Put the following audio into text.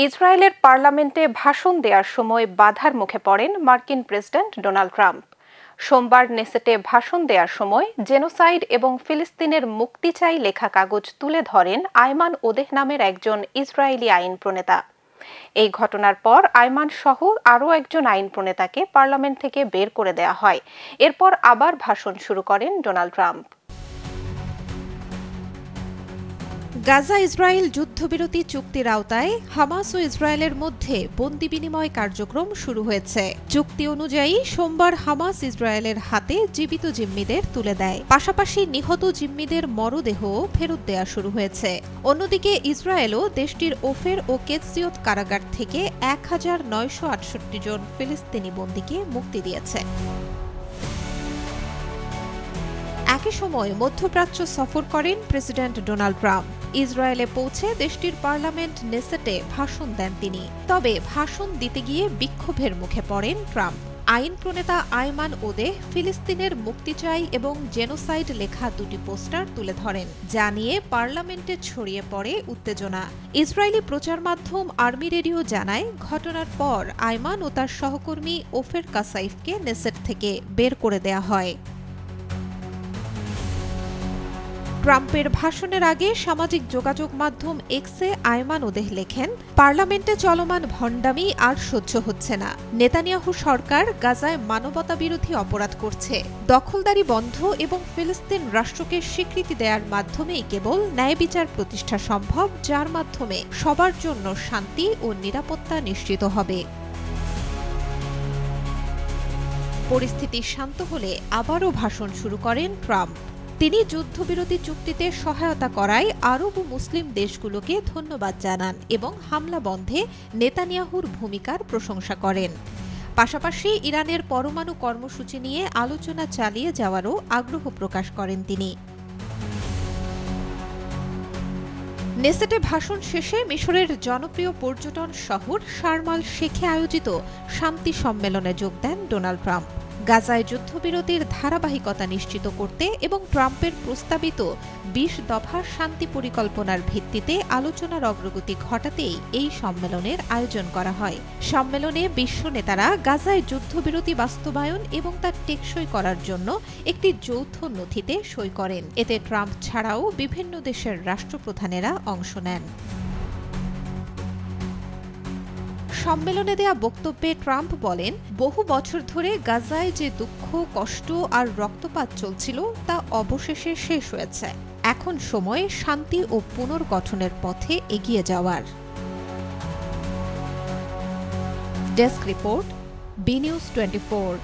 ইসরায়েলের পার্লামেন্টে ভাষণ দেওয়ার সময় বাধার মুখে পড়েন মার্কিন প্রেসিডেন্ট ডোনাল্ড ট্রাম্প। সোমবার নেসেটে ভাষণ দেওয়ার সময় জেনোসাইড এবং ফিলিস্তিনের মুক্তি চাই লেখা কাগজ তুলে ধরেন আয়মান ওদেহ নামের একজন ইসরায়েলি আইন প্রণেতা। এই ঘটনার পর আয়মান সহ আরও একজন আইন প্রণেতাকে পার্লামেন্ট থেকে বের করে দেওয়া হয়। এরপর আবার ভাষণ শুরু করেন ডোনাল্ড ট্রাম্প। গাজা ইসরায়েল যুদ্ধবিরতি চুক্তির আওতায় হামাস ও ইসরায়েলের মধ্যে বন্দি বিনিময় কার্যক্রম শুরু হয়েছে। চুক্তি অনুযায়ী সোমবার হামাস ইসরায়েলের হাতে জীবিত জিম্মিদের তুলে দেয়, পাশাপাশি নিহত জিম্মিদের মরদেহ ফেরত দেয়া শুরু হয়েছে। অন্যদিকে ইসরায়েলও দেশটির ওফের ও কেতসিয়ত কারাগার থেকে 1968 জন ফিলিস্তিনি বন্দীকে মুক্তি দিয়েছে। একই সময় মধ্যপ্রাচ্য সফর করেন প্রেসিডেন্ট ডোনাল্ড ট্রাম্প। ইসরায়েলে পৌঁছে দেশটির পার্লামেন্ট নেসেটে ভাষণ দেন তিনি। তবে ভাষণ দিতে গিয়ে বিক্ষোভের মুখে পড়েন ট্রাম্প। আইন প্রণেতা আয়মান ওদেহ ফিলিস্তিনের মুক্তি চাই এবং জেনোসাইড লেখা দুটি পোস্টার তুলে ধরেন, যা নিয়ে পার্লামেন্টে ছড়িয়ে পড়ে উত্তেজনা। ইসরায়েলি প্রচার মাধ্যম আর্মি রেডিও জানায়, ঘটনার পর আয়মান ও তার সহকর্মী ওফের কাসাইফকে নেসেট থেকে বের করে দেয়া হয়। ট্রাম্পের ভাষণের আগে সামাজিক যোগাযোগ মাধ্যম এক্সে আয়মান ওদেহ লেখেন, পার্লামেন্টে চলমান ভণ্ডামি আর সহ্য হচ্ছে না। নেতানিয়াহু সরকার গাজায় মানবতাবিরোধী অপরাধ করছে। দখলদারি বন্ধ এবং ফিলিস্তিন রাষ্ট্রকে স্বীকৃতি দেওয়ার মাধ্যমেই কেবল ন্যায় বিচার প্রতিষ্ঠা সম্ভব, যার মাধ্যমে সবার জন্য শান্তি ও নিরাপত্তা নিশ্চিত হবে। পরিস্থিতি শান্ত হলে আবারও ভাষণ শুরু করেন ট্রাম্প। তিনি যুদ্ধবিরতি চুক্তিতে সহায়তা করায় আরব ও মুসলিম দেশগুলোকে ধন্যবাদ জানান এবং হামলা বন্ধে নেতানিয়াহুর ভূমিকার প্রশংসা করেন। পাশাপাশি ইরানের পরমাণু কর্মসূচি নিয়ে আলোচনা চালিয়ে যাওয়ারও আগ্রহ প্রকাশ করেন তিনি। নেসেটে ভাষণ শেষে মিশরের জনপ্রিয় পর্যটন শহর শার্ম আল শেখে আয়োজিত শান্তি সম্মেলনে যোগ দেন ডোনাল্ড ট্রাম্প। গাজায় যুদ্ধবিরতির ধারাবাহিকতা নিশ্চিত করতে এবং ট্রাম্পের প্রস্তাবিত 20 দফা শান্তি পরিকল্পনার ভিত্তিতে আলোচনার অগ্রগতি ঘটাতেই এই সম্মেলনের আয়োজন করা হয়। সম্মেলনে বিশ্ব নেতারা গাজায় যুদ্ধবিরতি বাস্তবায়ন এবং তা টেকসই করার জন্য একটি যৌথ নথিতে সই করেন। এতে ট্রাম্প ছাড়াও বিভিন্ন দেশের রাষ্ট্রপ্রধানেরা অংশ নেন। সম্মেলনে দেয়া বক্তব্যে ট্রাম্প বলেন, বহু বছর ধরে গাজায় যে দুঃখ, কষ্ট আর রক্তপাত চলছিল তা অবশেষে শেষ হয়েছে। এখন সময় শান্তি ও পুনর্গঠনের পথে এগিয়ে যাওয়ার। Desk report, B News 24।